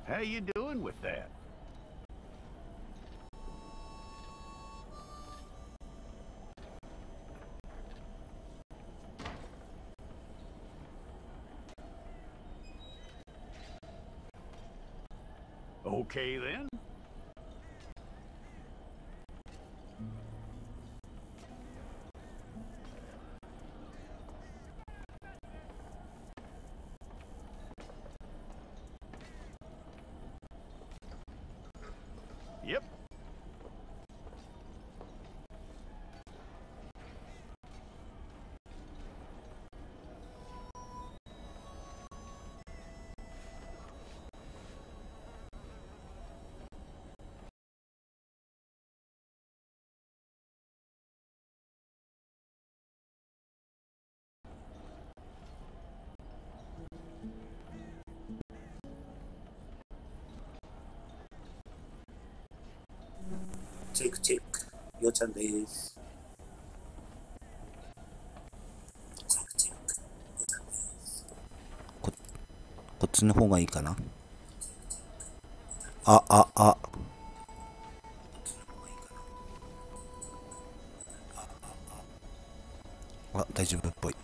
How you doing with that? Okay then. Yep.チェックチェック、よーちゃんです。チェックチェック、よーちゃんです。こっちの方がいいかな。あ、大丈夫っぽい。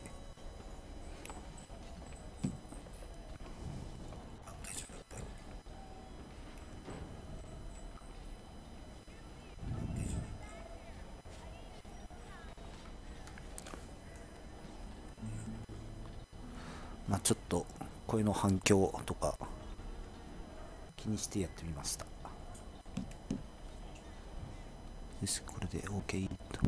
まあちょっと声の反響とか気にしてやってみました。よし、これで OK と。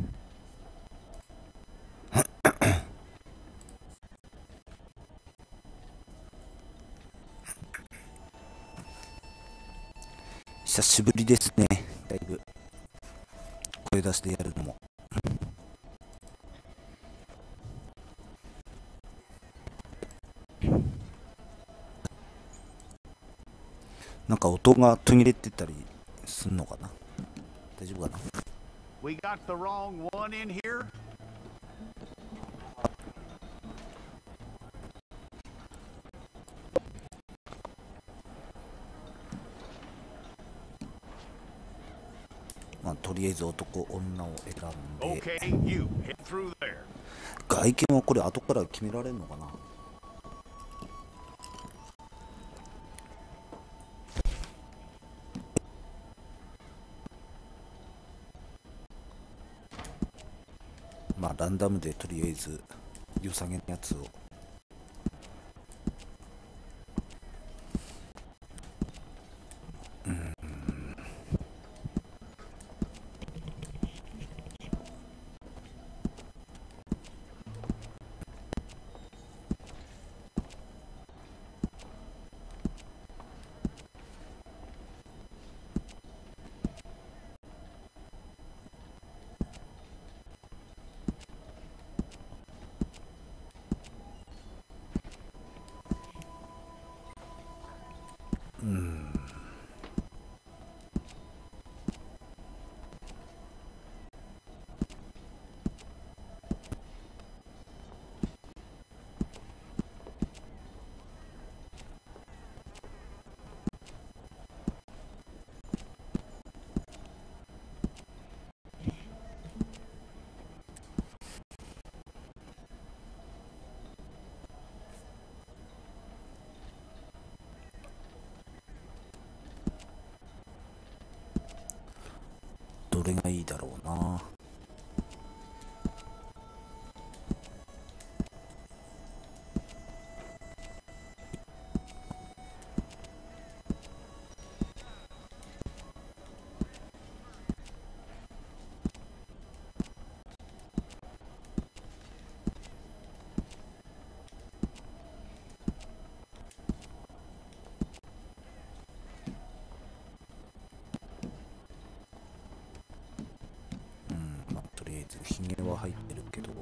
久しぶりですね。だいぶ声出してやるのも。なんか音が途切れてたりすんのかな。大丈夫かな。We got the wrong one in here? まあとりあえず男女を選んで、Okay, you head through there. 外見はこれ後から決められるのかな。まあランダムでとりあえず良さげなやつを。どれがいいだろうな。まあとりあえずひげは入ってるけど。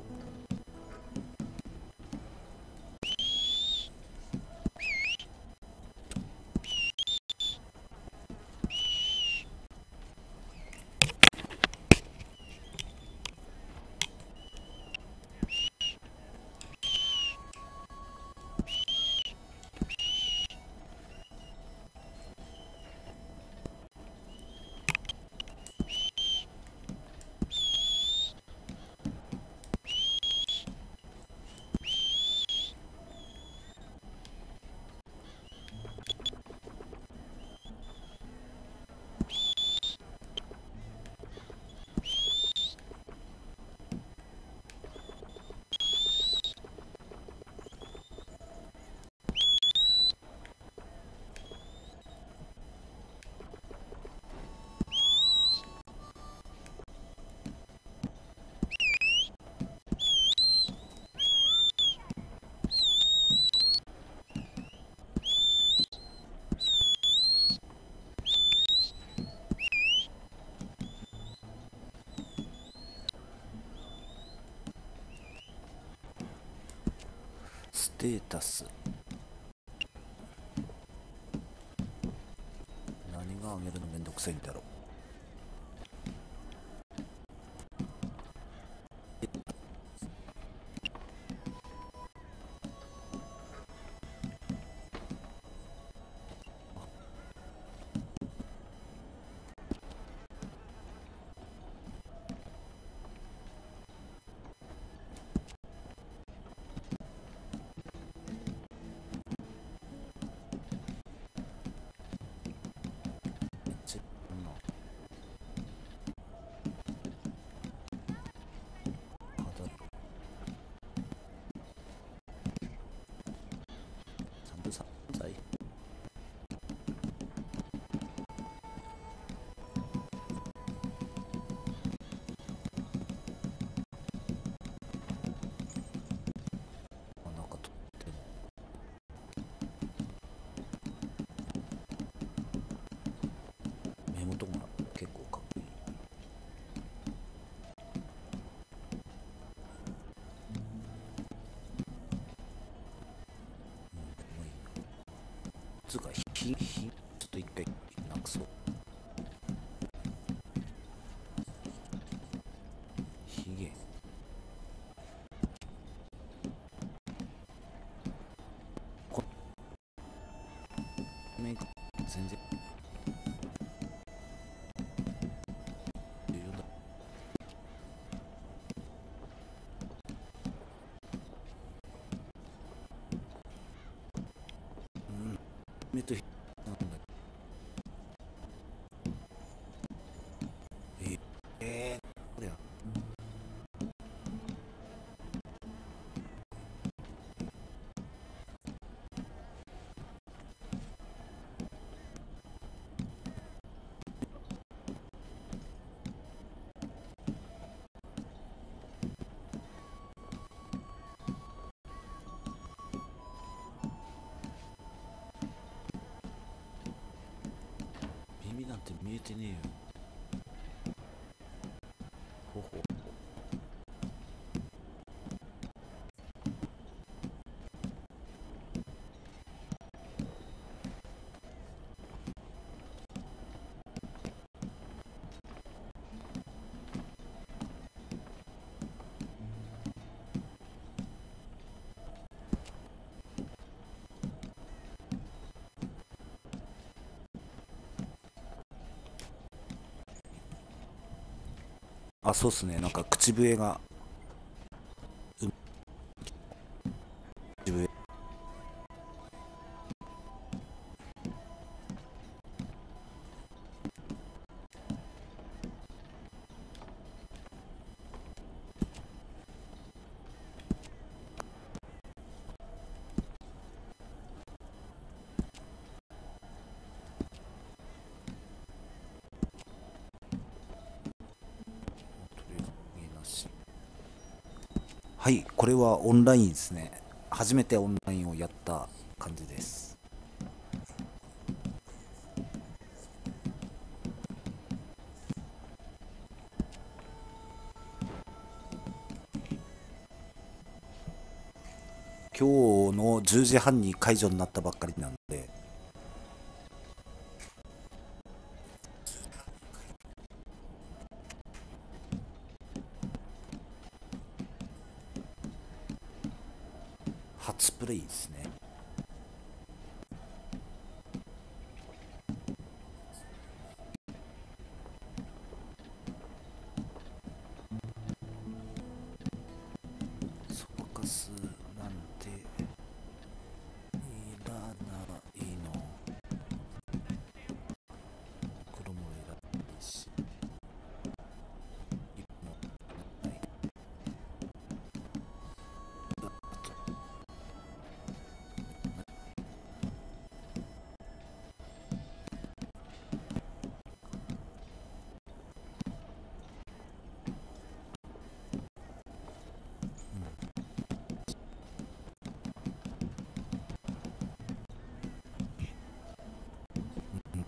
データス、何が上げるのめんどくさいんだろう。目元が結構かっこいい。つうかちょっと一回なくそう。ひげメイク全然目となんだこれや耳なんて見えてねえよ。ほほあ、そうっすね。なんか口笛が口笛はい、これはオンラインですね。初めてオンラインをやった感じです。今日の10時半に解除になったばっかりなんで、初プレイですね。そこかすなんていらないの。黒もいらないし、色もない。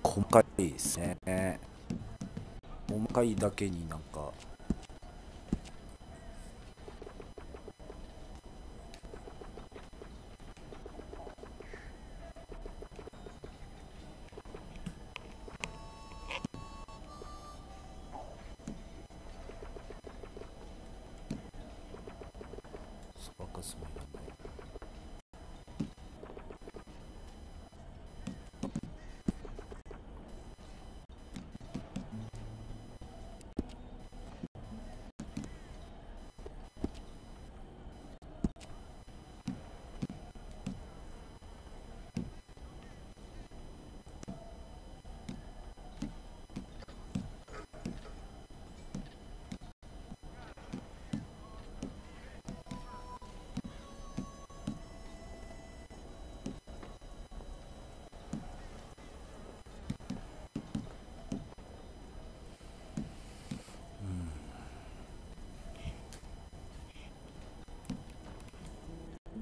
細かいですね。細かいだけになんかそういうの。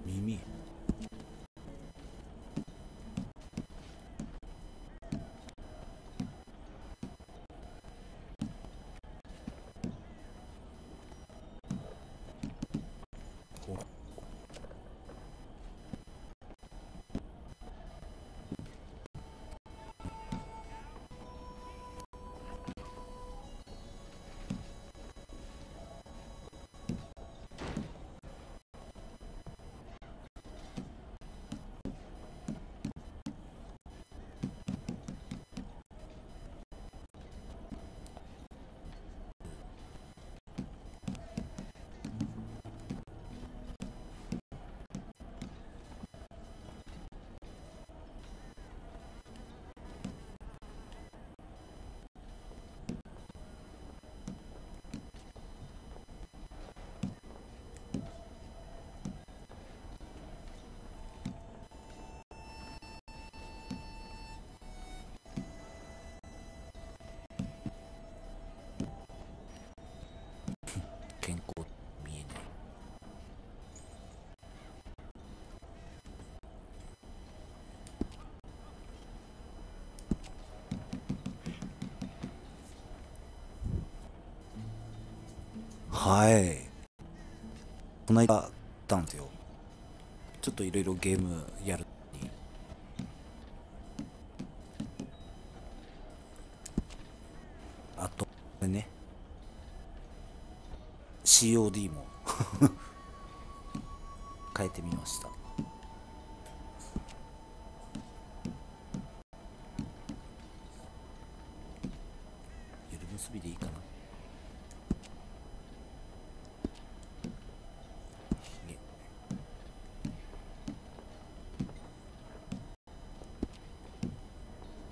耳。健康見えない。はい。この間あったんですよ。ちょっといろいろゲームやるに。あとね。COD も変えてみました。ゆる結びでいいかな。ひげ。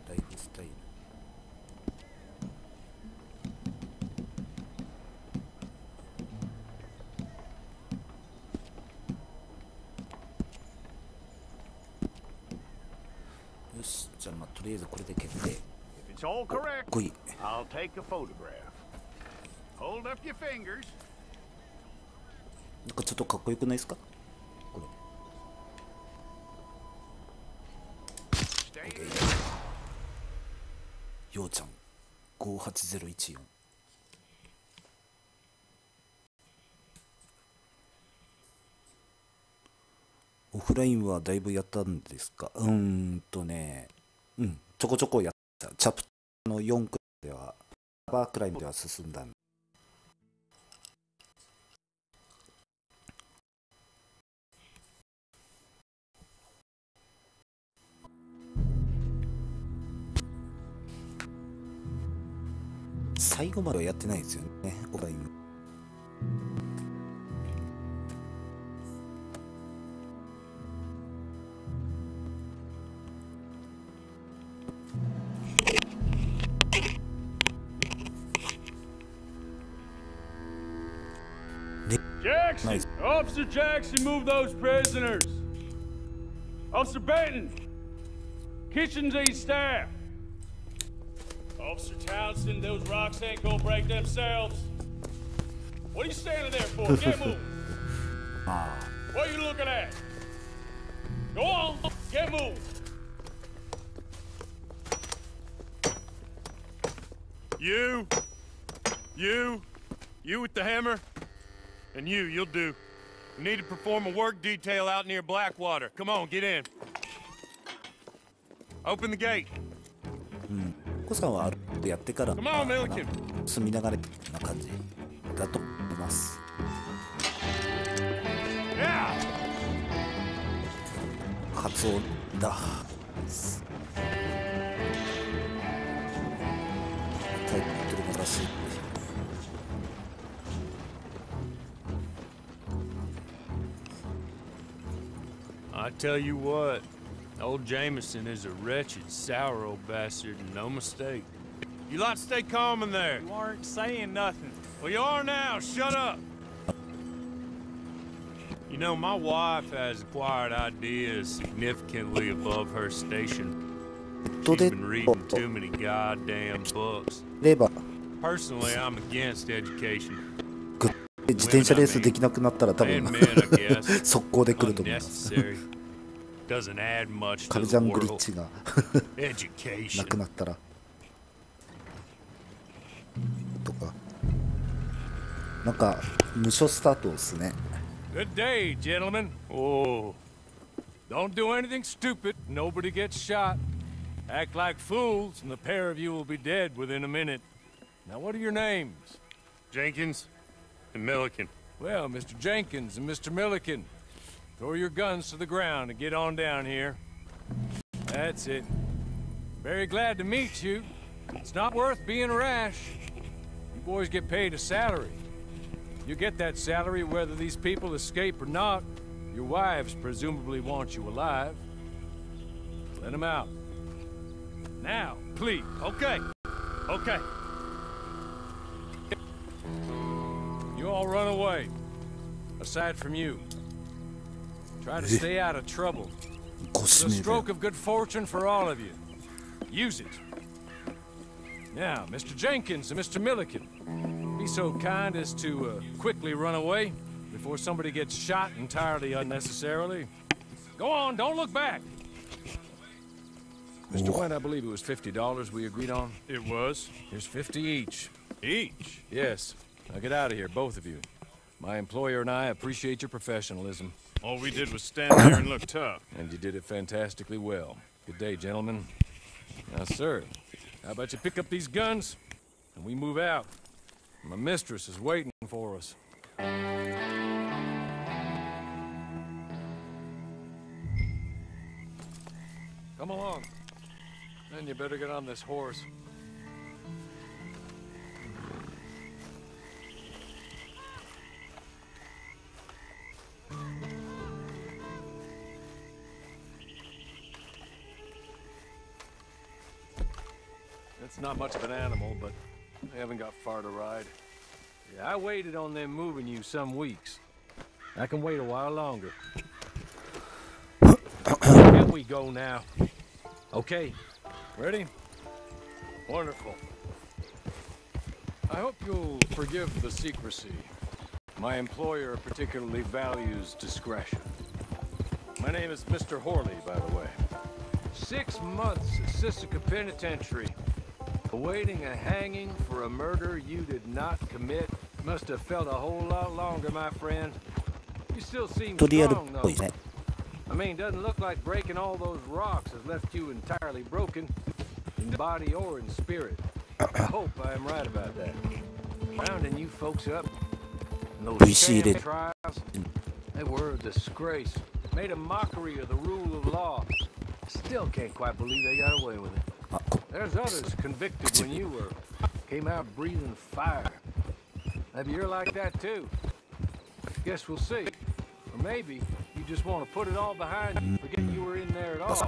ライフスタイル。よし、じゃあまあとりあえずこれで決定。 If it's all かっ correct, こいい。 I'll take a photograph. Hold up your fingers. なんかちょっとかっこよくないですかこれ。 Stay OK。 ようちゃん58014。オフラインはだいぶやったんですか。ちょこちょこやった。チャプターの4くらいではバーくらいまでは進んだんで。最後まではやってないですよね、オフライン。Jackson! Nice. Officer Jackson, move those prisoners! Officer Benton! Kitchen Z staff! Officer Townsend, those rocks ain't gonna break themselves. What are you standing there for? Get moving! What are you looking at? Go on, get moving! You with the hammer? And you'll do. We need to perform a work detail out near Blackwater. Come on, get in. Open the gate. お子さんはある程度やってから Come on, Milliken. 住みながらな感じだと思います。 Yeah! カツオだ。タイトルもらしい。I tell you what, old Jameson is a wretched, sour old bastard, and no mistake. You lot stay calm in there. You aren't saying nothing. Well, you are now. Shut up. You know, my wife has acquired ideas significantly above her station. She's been reading too many goddamn books. レバ Personally, I'm against education. 自転車レースできなくなったら多分 Men, I guess. 速攻で来ると思います。 Unnecessary. Doesn't add much カ to ルジ the ャングリッ world. チがな Education. くなったらとかなんか無償スタートですね。 Good day, gentlemen. Oh, don't do anything stupid. Nobody gets shot. Act like fools, and the pair of you will be dead within a minute. Now, what are your names? Jenkins and Milliken. Well, Mr. Jenkins and Mr. Milliken, throw your guns to the ground and get on down here. That's it. Very glad to meet you. It's not worth being rash. You boys get paid a salary. You get that salary whether these people escape or not. Your wives presumably want you alive. Let them out. Now, please. Okay. Okay. You all run away. Aside from you. Try to stay out of trouble. ご It's 指 a 名 stroke で of good fortune for all of you. Use it. Now, Mr. Jenkins and Mr. Milliken, be so kind as to quickly run away before somebody gets shot entirely unnecessarily. Go on, don't look back. Mr. Went, I believe it was $50 we agreed on. It was. Here's 50 each. Each. Yes. Now get out of here, both of you. My employer and I appreciate your professionalism. All we did was stand there and look tough. And you did it fantastically well. Good day, gentlemen. Now, sir, how about you pick up these guns and we move out? My mistress is waiting for us. Come along. Then you better get on this horse. It's not much of an animal, but they haven't got far to ride. Yeah, I waited on them moving you some weeks. I can wait a while longer. Can we go now? Okay. Ready? Wonderful. I hope you'll forgive the secrecy. My employer particularly values discretion. My name is Mr. Horley, by the way. 6 months at Sisika Penitentiary. Awaiting a hanging for a murder you did not commit. Must have felt a whole lot longer, my friend. You still seem とりあえずっ strong, ぽい though. ですね。 I mean, doesn't look like breaking all those rocks has left you entirely broken, in body or in spirit. I hope I am right about that. Rounding you folks up, and those Appreciate sham it. trials, they were a disgrace. Made a mockery of the rule of law. Still can't quite believe they got away with it. あこ There's others convicted when you were. Came out breathing fire. Maybe you're like that too. Guess we'll see. Or maybe you just want to put it all behind you, forget you were in there at all.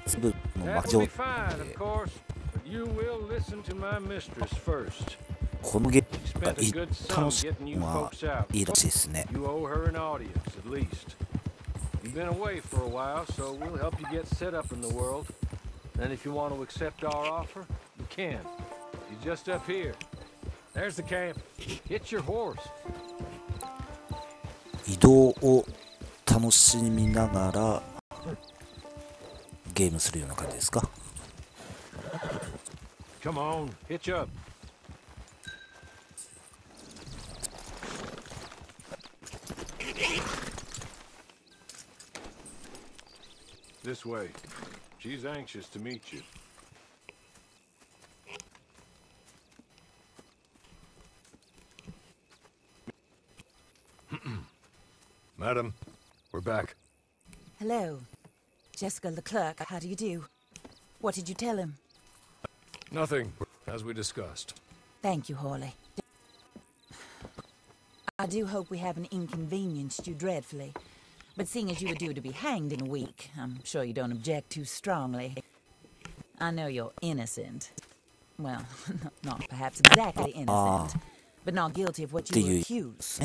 全部の That 魔 will 女 be fine, of course. But you will listen to my mistress first. このゲーム She が spent a good sum 楽し getting い you のは folks out. いいらしいですね。 You owe her an audience, at least. You've been away for a while, so we'll help you get set up in the world. And if you want to accept our offer, you can. You're just up here. There's the camp. Hit your horse. 移動を楽しみながらゲームするような感じですか。 Come on, hitch up. This way. She's anxious to meet you. Madam, we're back. Hello. Jessica Leclerc, how do you do? What did you tell him? Nothing, as we discussed. Thank you, Hawley. I do hope we haven't inconvenienced you dreadfully. But seeing as you were due to be hanged in a week, I'm sure you don't object too strongly. I know you're innocent. Well, not perhaps exactly innocent, but not guilty of what you were accused.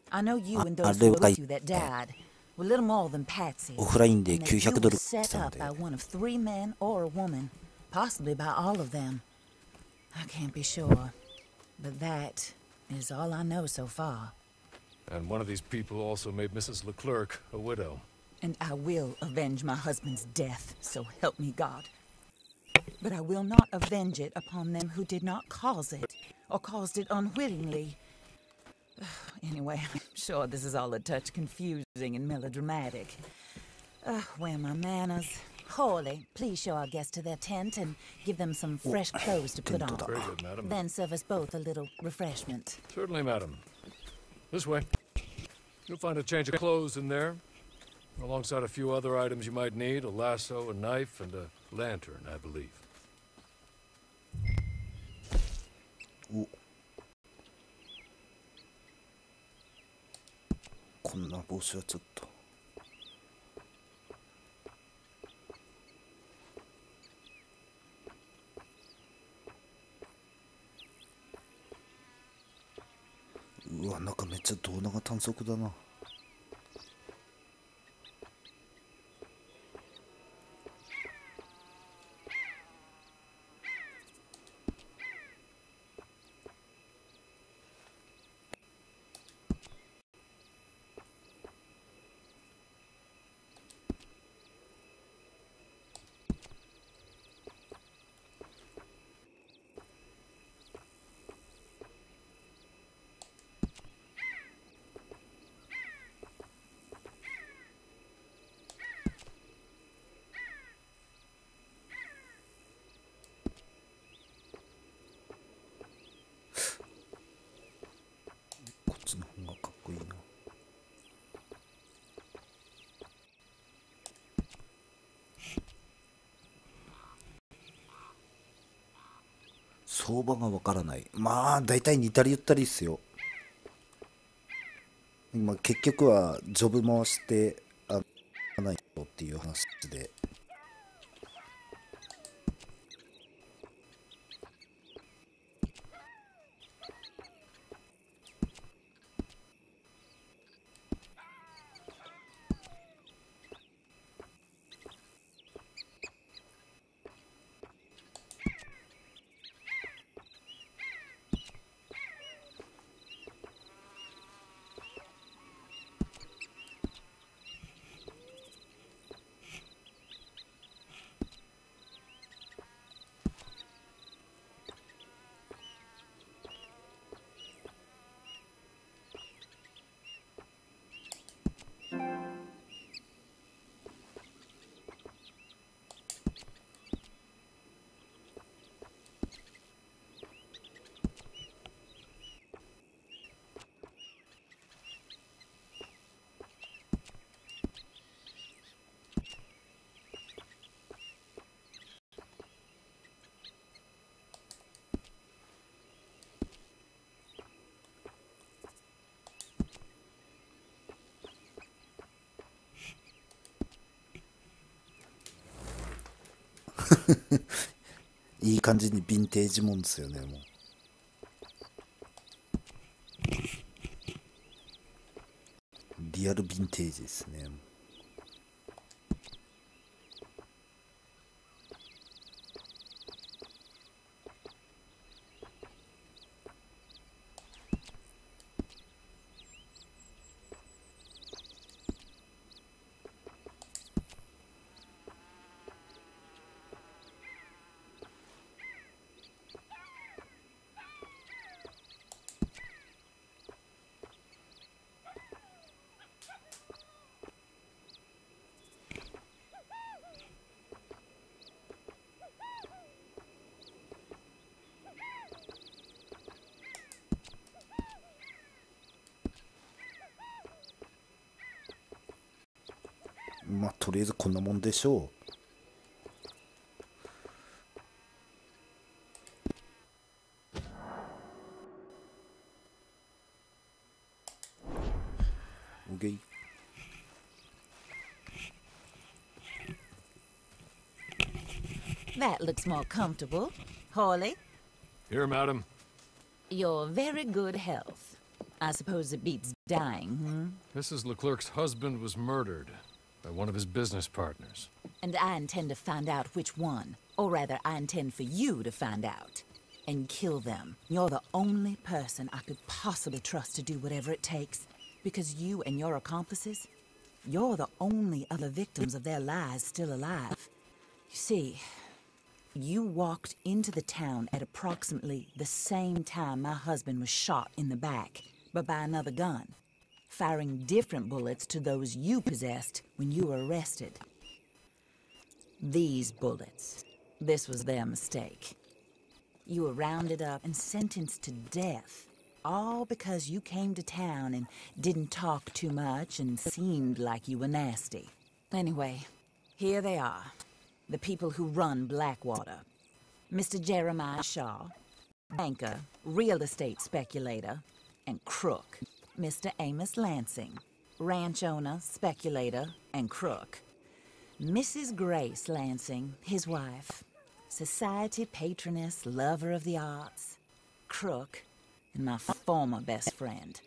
I know you and those who were with you that died were little more than patsies. オフラインで And that you 900 were ドル set up by one of 3 men or a woman, possibly by all of them. I can't be sure, but that is all I know so far. And one of these people also made Mrs. Leclerc a widow. And I will avenge my husband's death, so help me God. But I will not avenge it upon them who did not cause it, or caused it unwittingly. Anyway, I'm sure this is all a touch confusing and melodramatic. Where are my manners? Hawley, please show our guests to their tent and give them some fresh clothes to put on. Very good, madam. Then serve us both a little refreshment. Certainly, madam. This way. You'll find a change of clothes in there, alongside a few other items you might need, a lasso, a knife, and a lantern, I believe. お、こんな帽子はちょっと。うわ、なんかめっちゃ胴長短足だな。こっちの方がかっこいいな。相場がわからない。まあだいたい似たり寄ったりっすよ。今結局はジョブ回してないよっていう話で。いい感じにヴィンテージもんですよね。もうリアルヴィンテージですね。まあとりあえずこんなもんでしょう。OK。That looks more comfortable. Hawley, Here, madam. you're very good health. I suppose it beats dying, Mrs. Leclerc's husband was murdered by one of his business partners. And I intend to find out which one. Or rather, I intend for you to find out. And kill them. You're the only person I could possibly trust to do whatever it takes. Because you and your accomplices, you're the only other victims of their lies still alive. You see, you walked into the town at approximately the same time my husband was shot in the back, but by another gun, firing different bullets to those you possessed when you were arrested. These bullets, this was their mistake. You were rounded up and sentenced to death, all because you came to town and didn't talk too much and seemed like you were nasty. Anyway, here they are. The people who run Blackwater. Mr. Jeremiah Shaw, banker, real estate speculator, and crook. Mr. Amos Lansing, ranch owner, speculator, and crook. Mrs. Grace Lansing, his wife, society patroness, lover of the arts, crook, and my former best friend.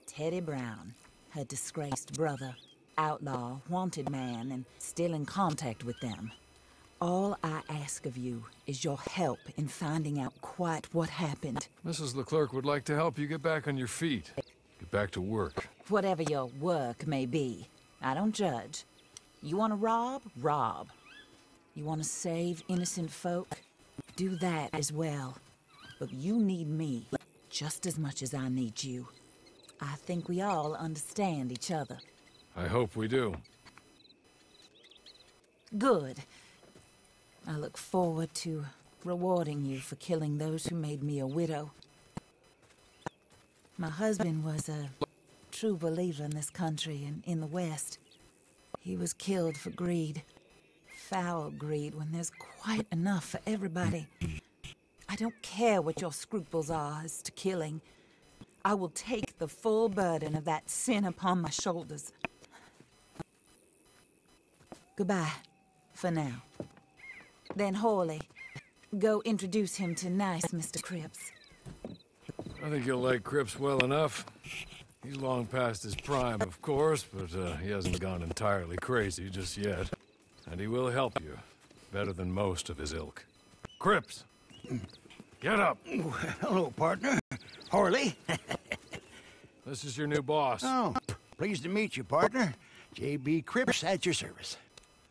Teddy Brown, her disgraced brother, outlaw, wanted man, and still in contact with them. All I ask of you is your help in finding out quite what happened. Mrs. Leclerc would like to help you get back on your feet. Get back to work. Whatever your work may be, I don't judge. You want to rob? Rob. You want to save innocent folk? Do that as well. But you need me just as much as I need you. I think we all understand each other. I hope we do. Good. I look forward to rewarding you for killing those who made me a widow. My husband was a true believer in this country and in the West. He was killed for greed. Foul greed when there's quite enough for everybody. I don't care what your scruples are as to killing. I will take the full burden of that sin upon my shoulders. Goodbye, for now. Then Hawley, go introduce him to nice Mr. Cripps. I think you'll like Cripps well enough. He's long past his prime, of course, but he hasn't gone entirely crazy just yet. And he will help you, better than most of his ilk. Cripps! Get up! Hello, partner. Hawley. This is your new boss. Oh, pleased to meet you, partner. J.B. Cripps at your service.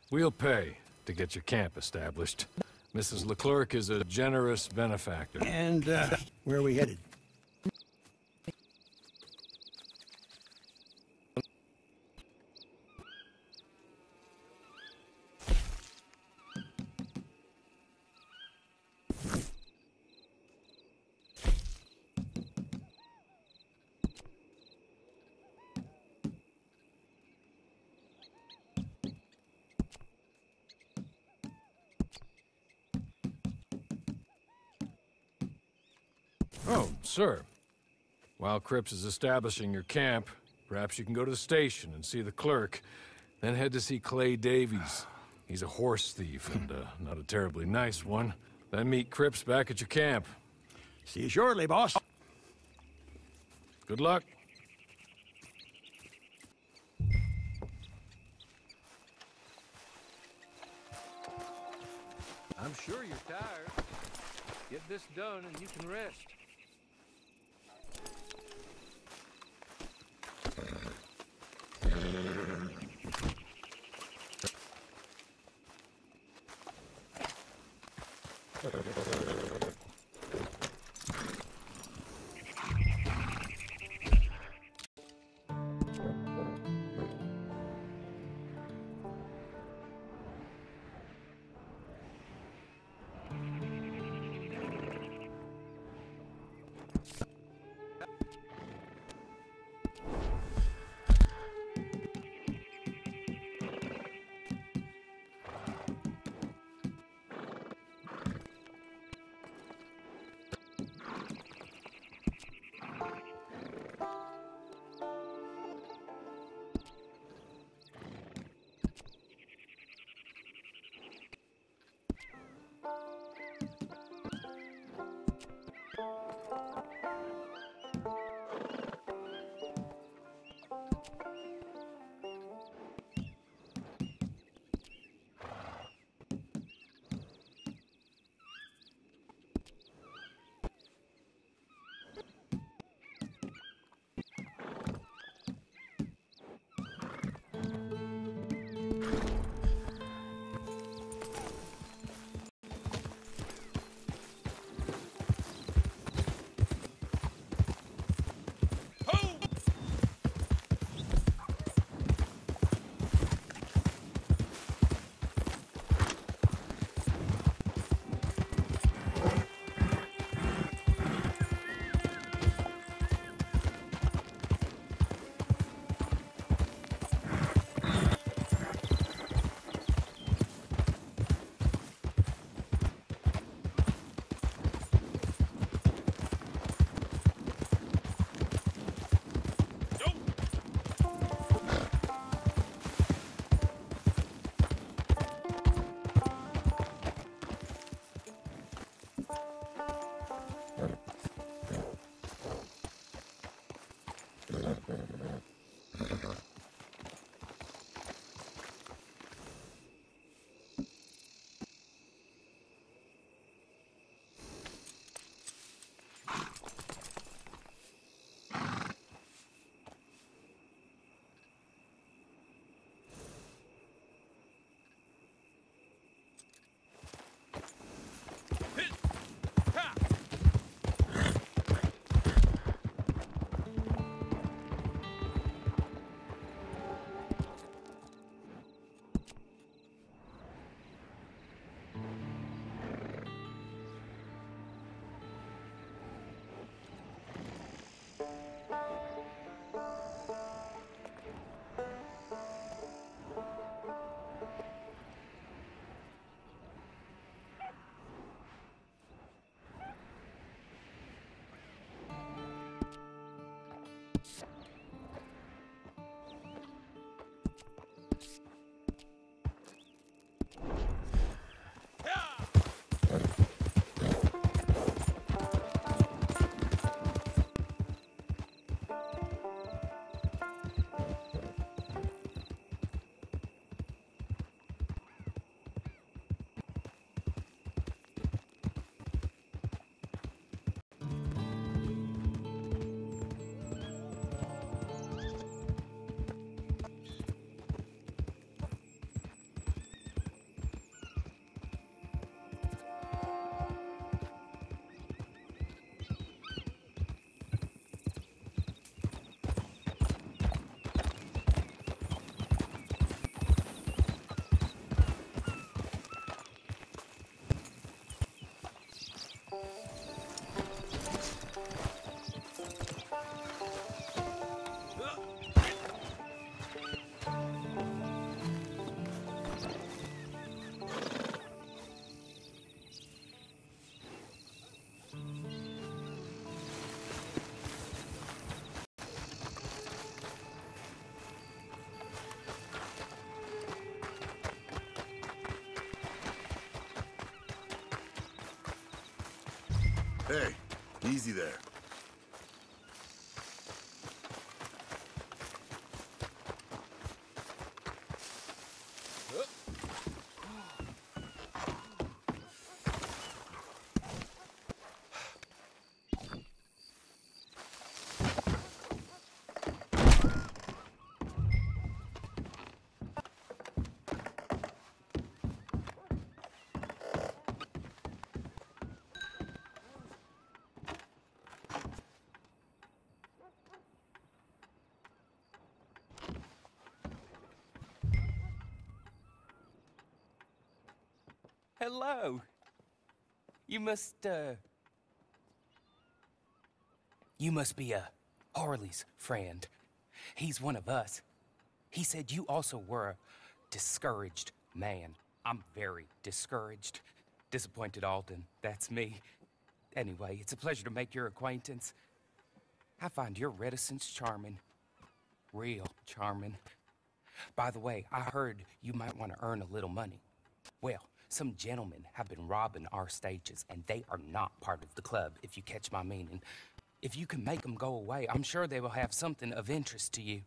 We'll pay to get your camp established. Mrs. Leclerc is a generous benefactor. And, where are we headed? Oh, sir. While Cripps is establishing your camp, perhaps you can go to the station and see the clerk, then head to see Clay Davies. He's a horse thief, and not a terribly nice one. Then meet Cripps back at your camp. See you shortly, boss. Good luck. I'm sure you're tired. Get this done and you can rest. Hey, easy there. Hello. You must be Harley's friend. He's one of us. He said you also were a discouraged man. I'm very discouraged. Disappointed Alden, that's me. Anyway, it's a pleasure to make your acquaintance. I find your reticence charming. Real charming. By the way, I heard you might want to earn a little money. Well, some gentlemen have been robbing our stages, and they are not part of the club, if you catch my meaning. If you can make them go away, I'm sure they will have something of interest to you.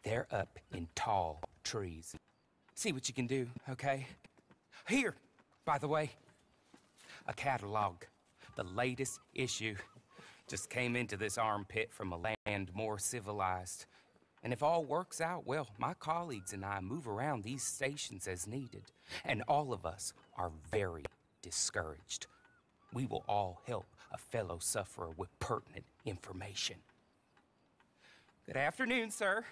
They're up in tall trees. See what you can do, okay? Here, by the way, a catalog. The latest issue. Just came into this armpit from a land more civilized. And if all works out, well, my colleagues and I move around these stations as needed. And all of us are very discouraged. We will all help a fellow sufferer with pertinent information. Good afternoon, sir.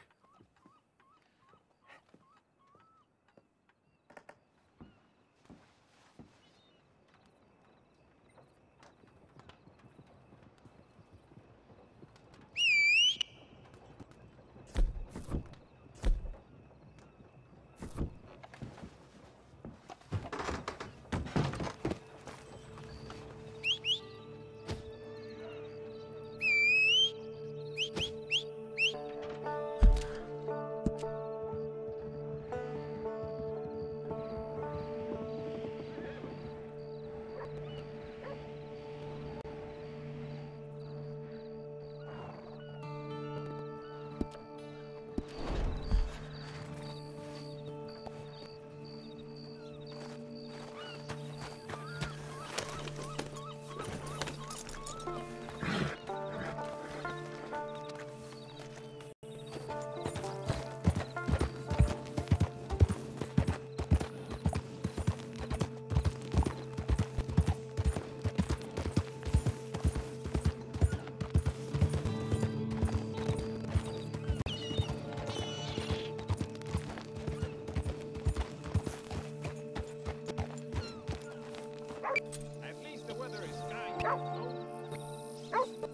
At least the weather is kind.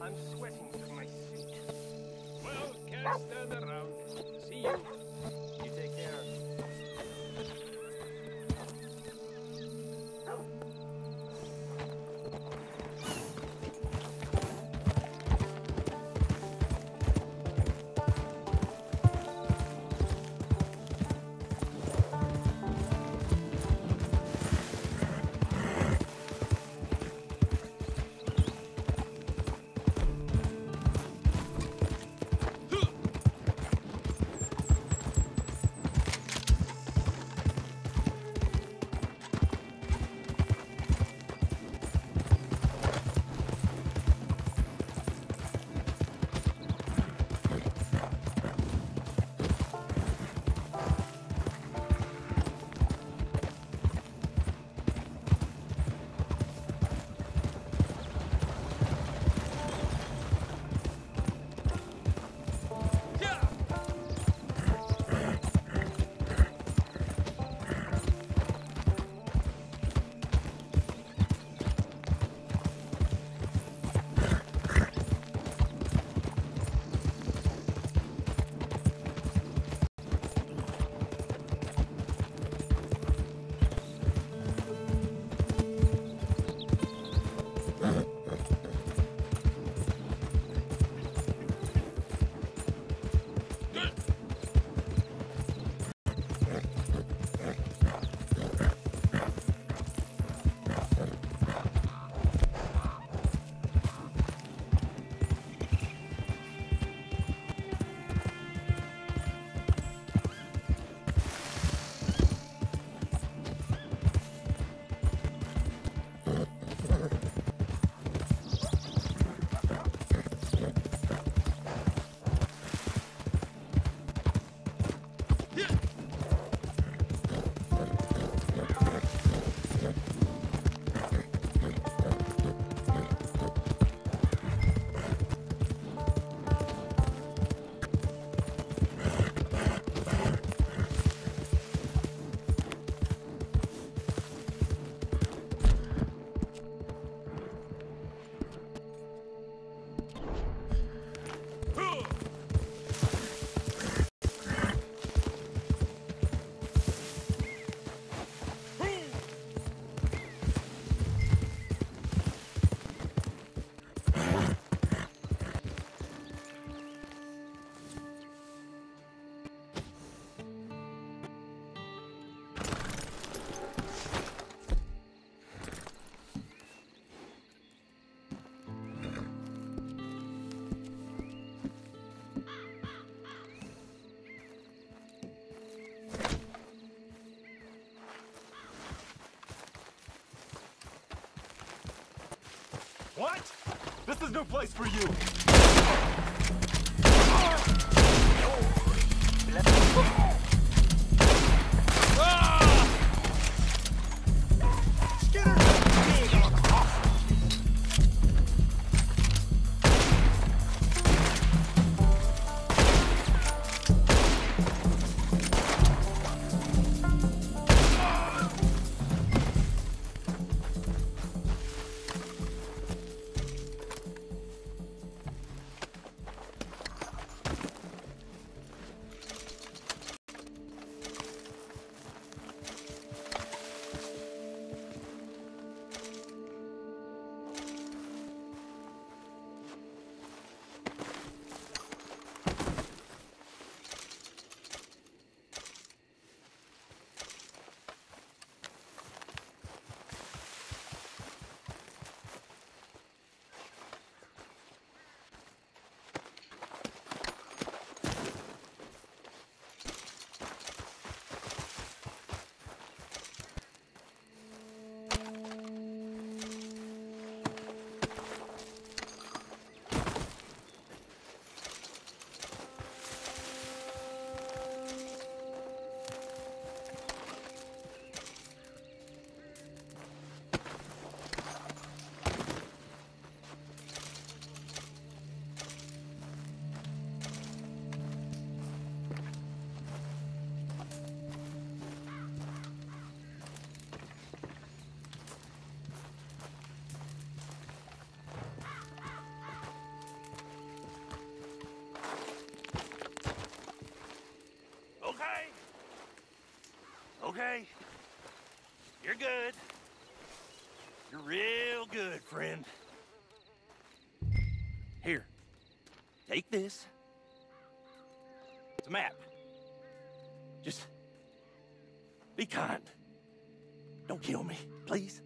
I'm sweating through my suit. Well, can't stand around. See you. You take care. is no place for you. Okay. You're good. You're real good, friend. Here. Take this. It's a map. Just be kind. Don't kill me, please.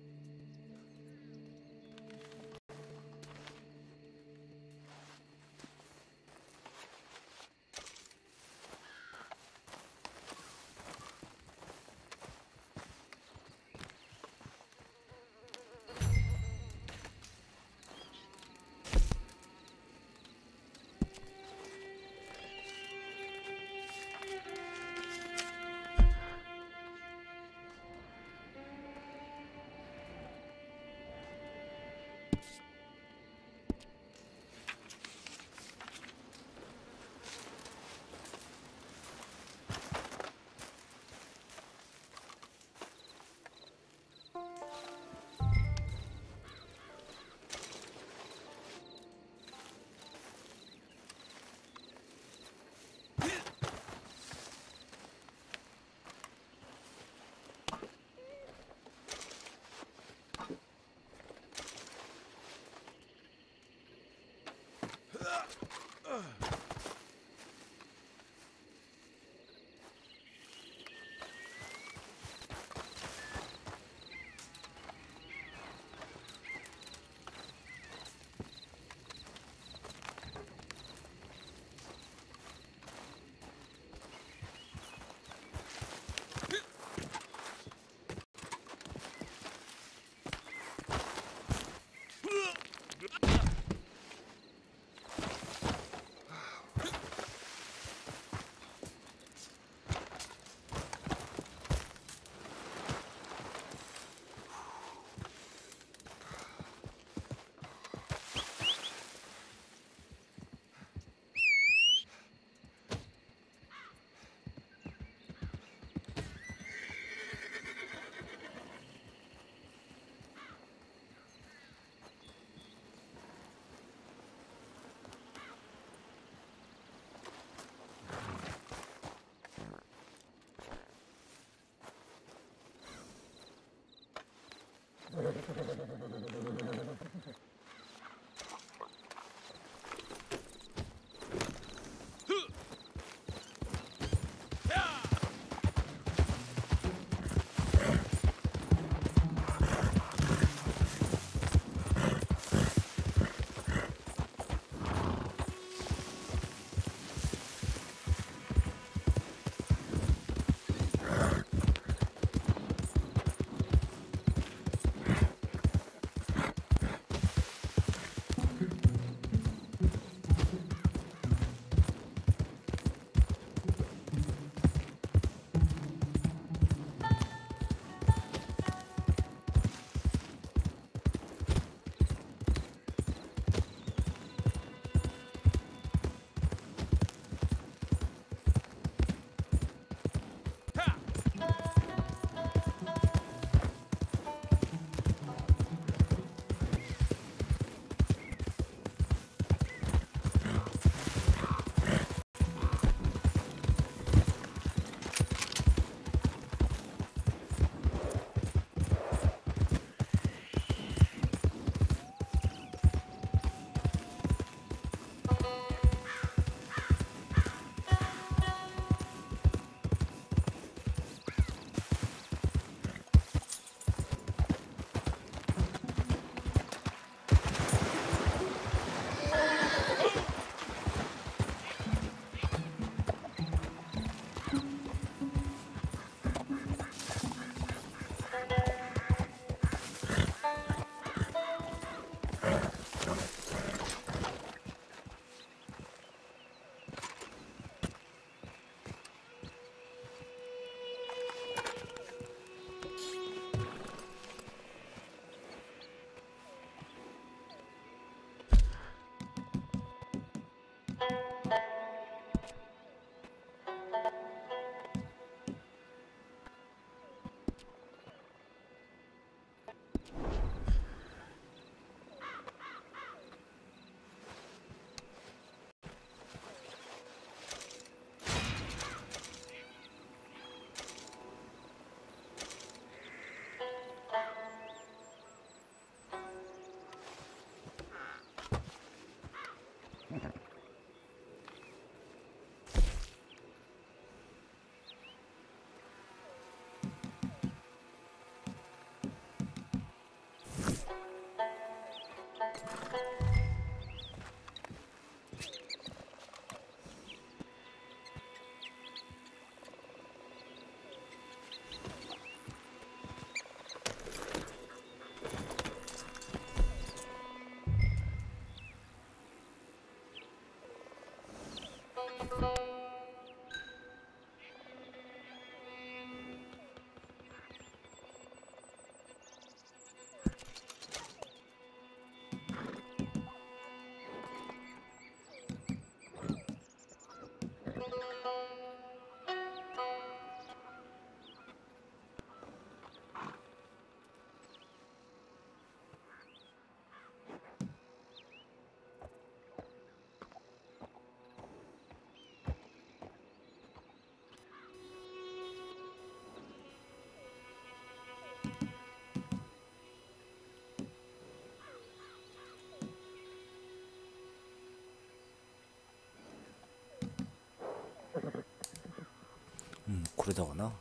これだわな。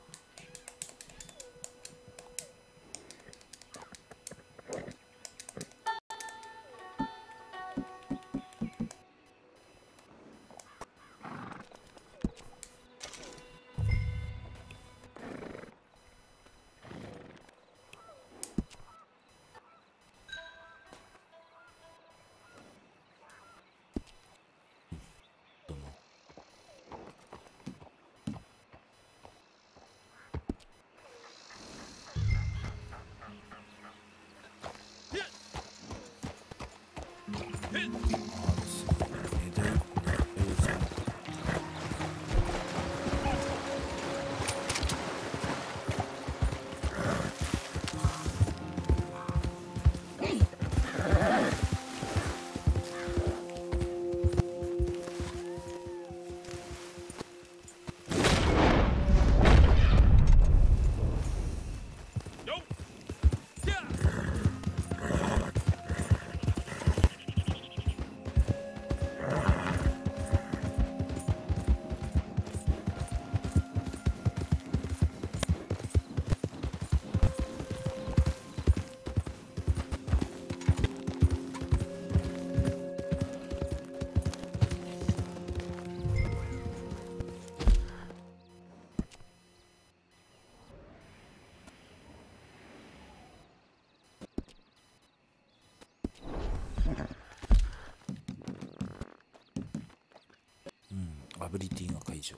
アビリティが解除。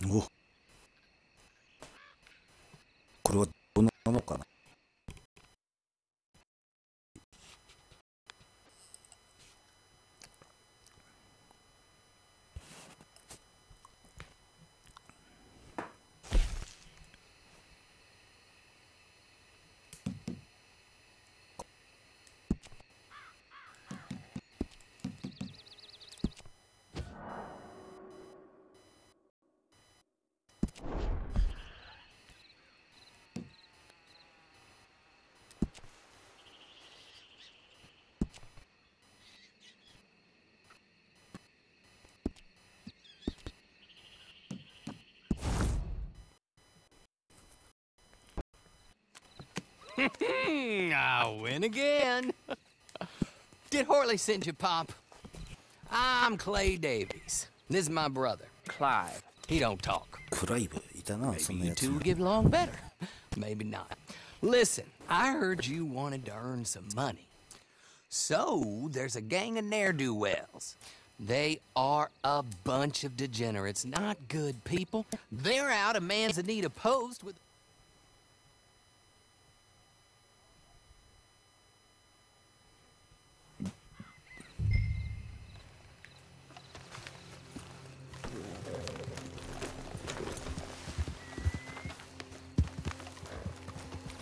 お、これはどうなのかな。I win again. Did Horley send you, Pop? I'm Clay Davies. This is my brother, Clive. He don't talk. クライブいたな、そんな Maybe you やつ。 two get along better. Maybe not. Listen, I heard you wanted to earn some money. So, there's a gang of ne'er-do-wells. They are a bunch of degenerates, not good people. They're out of Manzanita Post with...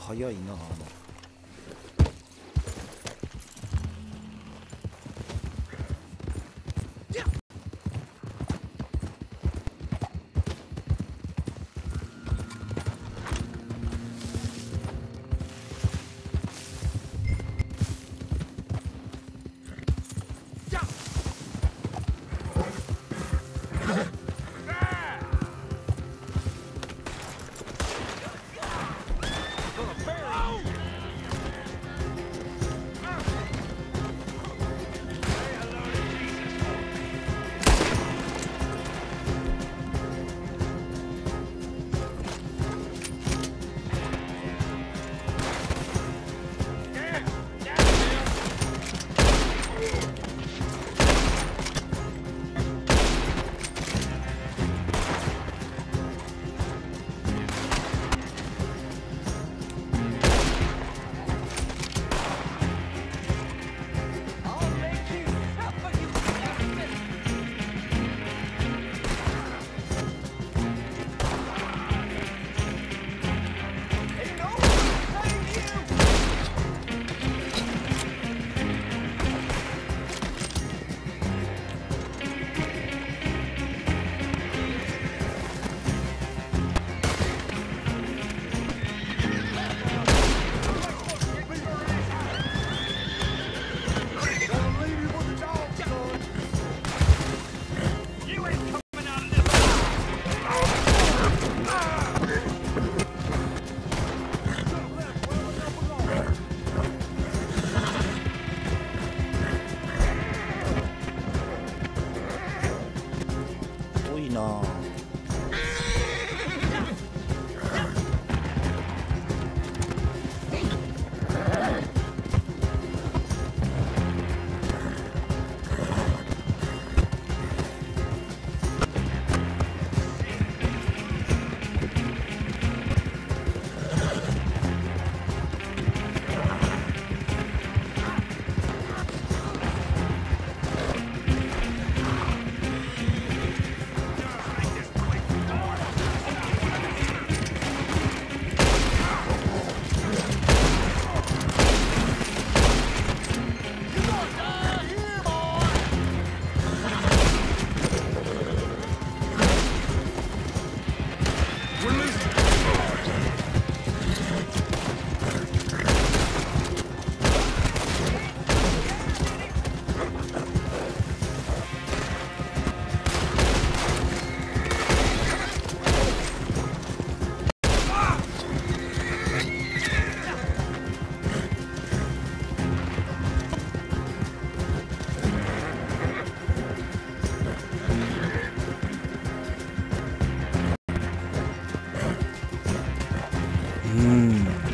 早いな。早いな。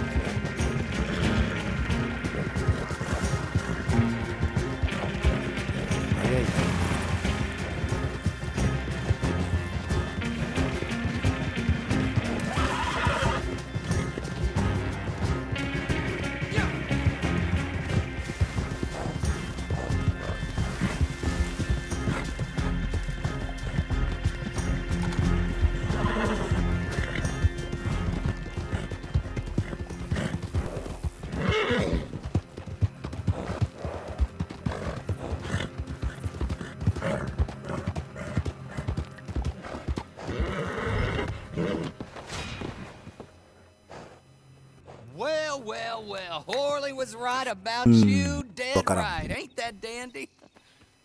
Well, Horley was right about you, dead right. Ain't that dandy?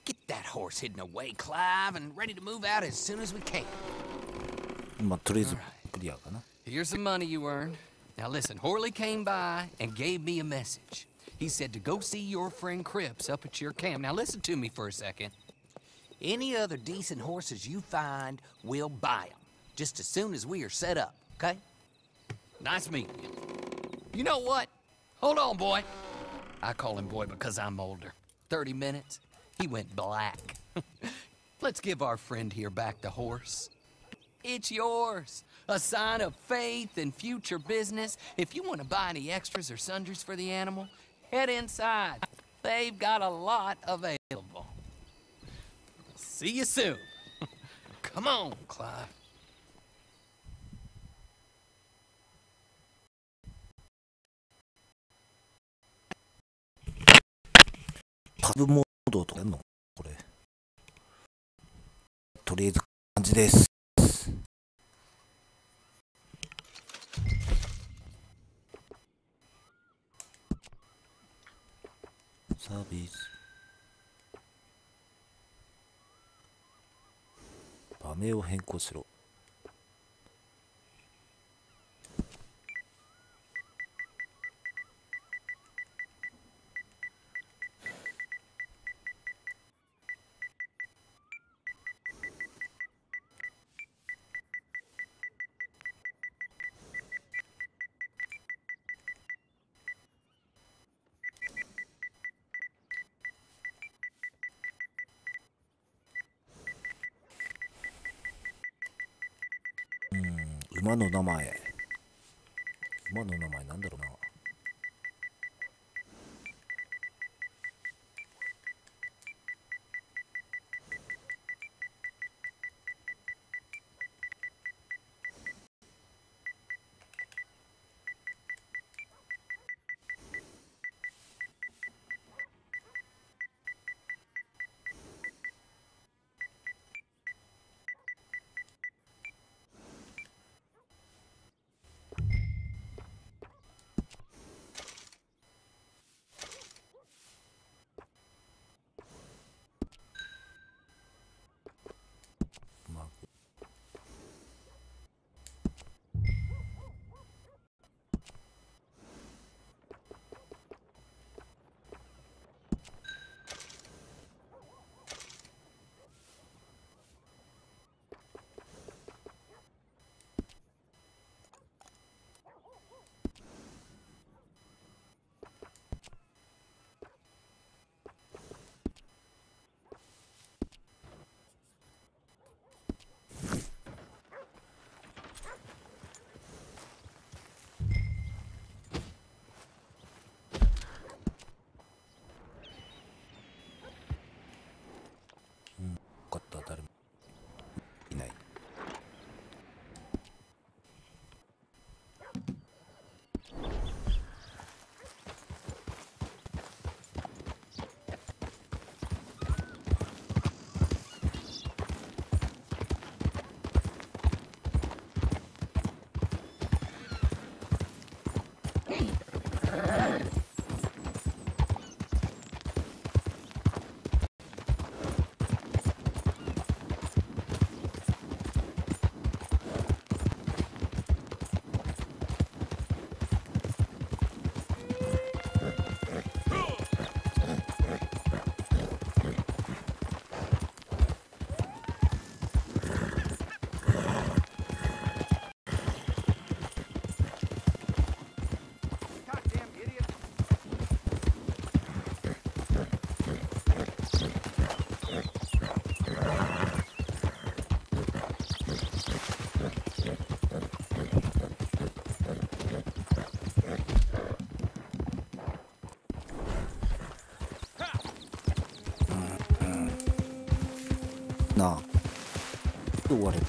Get that horse hidden away, Clive, and ready to move out as soon as we can. まあとりあえずクリアかな。 Here's some money you earned. Now listen, Horley came by and gave me a message. He said to go see your friend Cripps up at your camp. Now listen to me for a second. Any other decent horses you find, we'll buy them. Just as soon as we are set up, okay? Nice meeting you. You know what? Hold on, boy. I call him boy because I'm older. 30 minutes, he went black. Let's give our friend here back the horse. It's yours. A sign of faith and future business. If you want to buy any extras or sundries for the animal, head inside. They've got a lot available. See you soon. Come on, Clive. パブモードとかやんのこれ。とりあえず感じです。サービス。場名を変更しろ。馬の名前。馬の名前なんだろうな。誰もいない。終われる。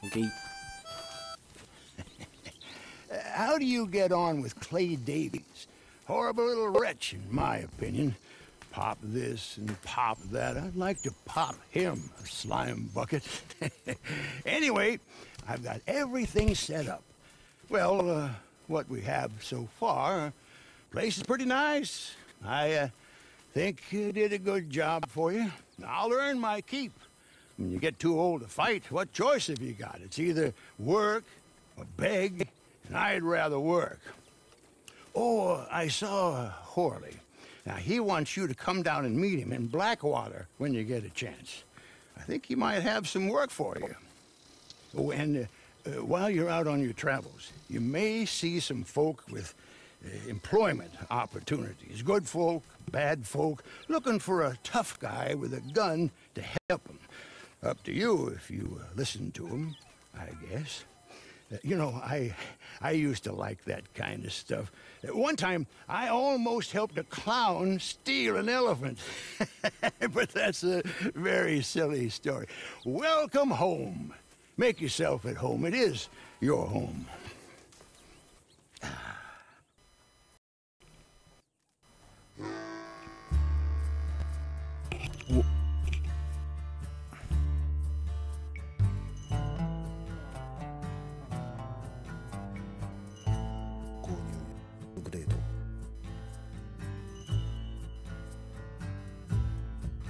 Okay. How do you get on with Clay Davies? Horrible little wretch, in my opinion. Pop this and pop that. I'd like to pop him, a slime bucket. Anyway, I've got everything set up. Well, what we have so far, place is pretty nice. I think you did a good job for you. I'll earn my keep. When you get too old to fight, what choice have you got? It's either work or beg, and I'd rather work. Oh, I saw Horley. Now, he wants you to come down and meet him in Blackwater when you get a chance. I think he might have some work for you. Oh, and while you're out on your travels, you may see some folk with employment opportunities. Good folk, bad folk, looking for a tough guy with a gun to help them. Up to you if you listen to him, I guess. You know, I used to like that kind of stuff. One time, I almost helped a clown steal an elephant. But that's a very silly story. Welcome home. Make yourself at home. It is your home.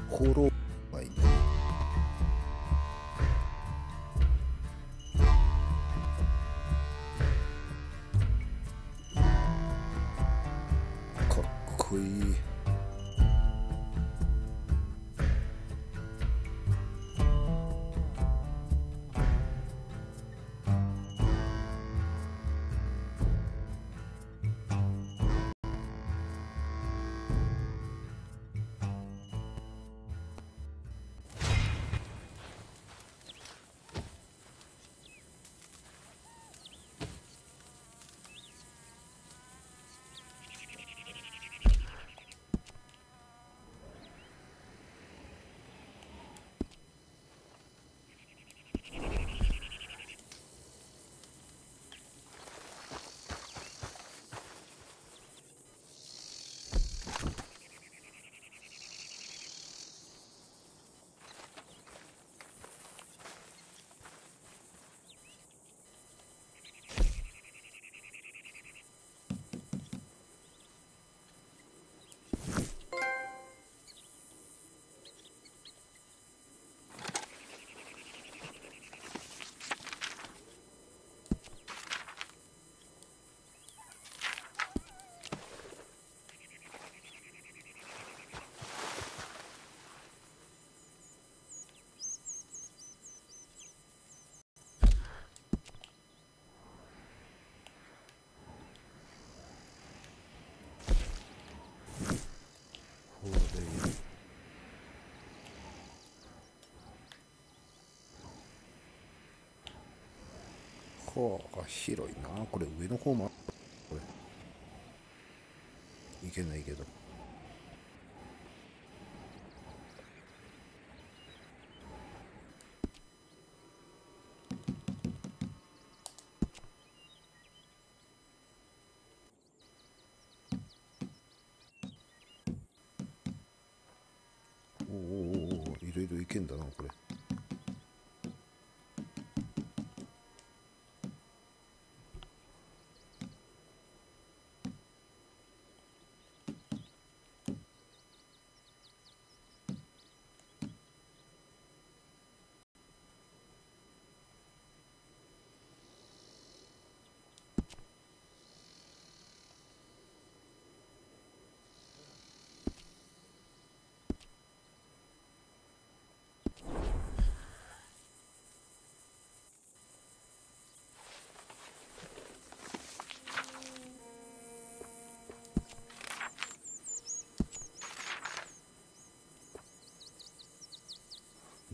Holoはいかっこいい。はあ、広いな。これ上の方もこれいけないけど。おお、いろいろいけんだなこれ。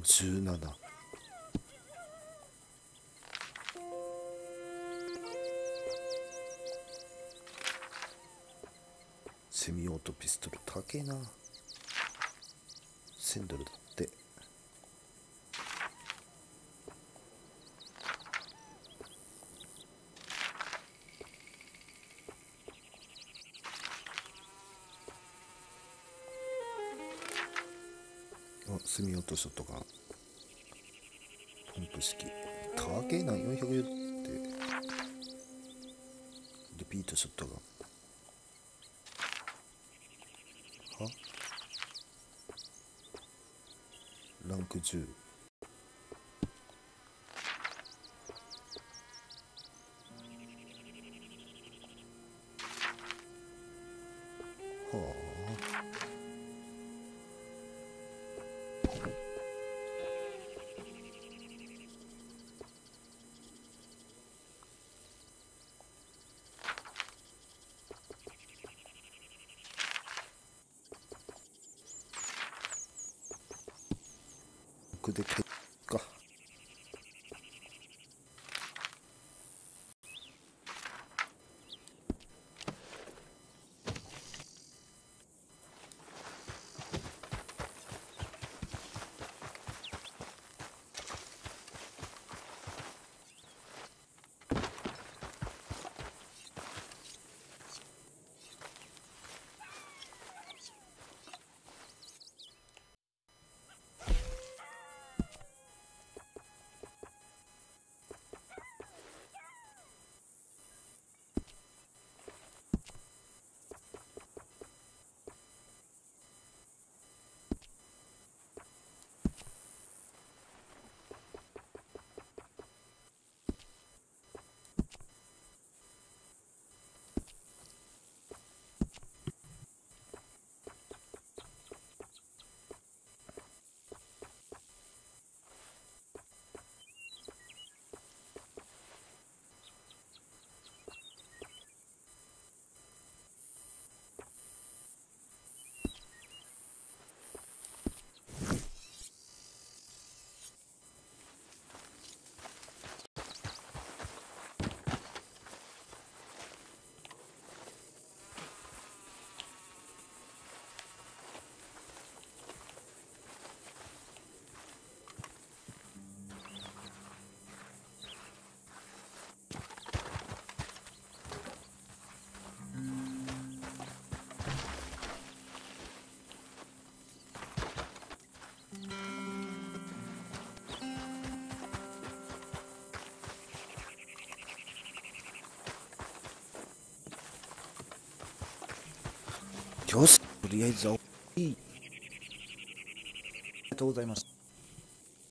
17。セミオートピストル高えな。1000ドルだって。あ、セミオートショットガン、ポンプ式高えな。400円って。リピートショットガンはランク10。はあ。で結果よし、とりあえずいい。ありがとうございました。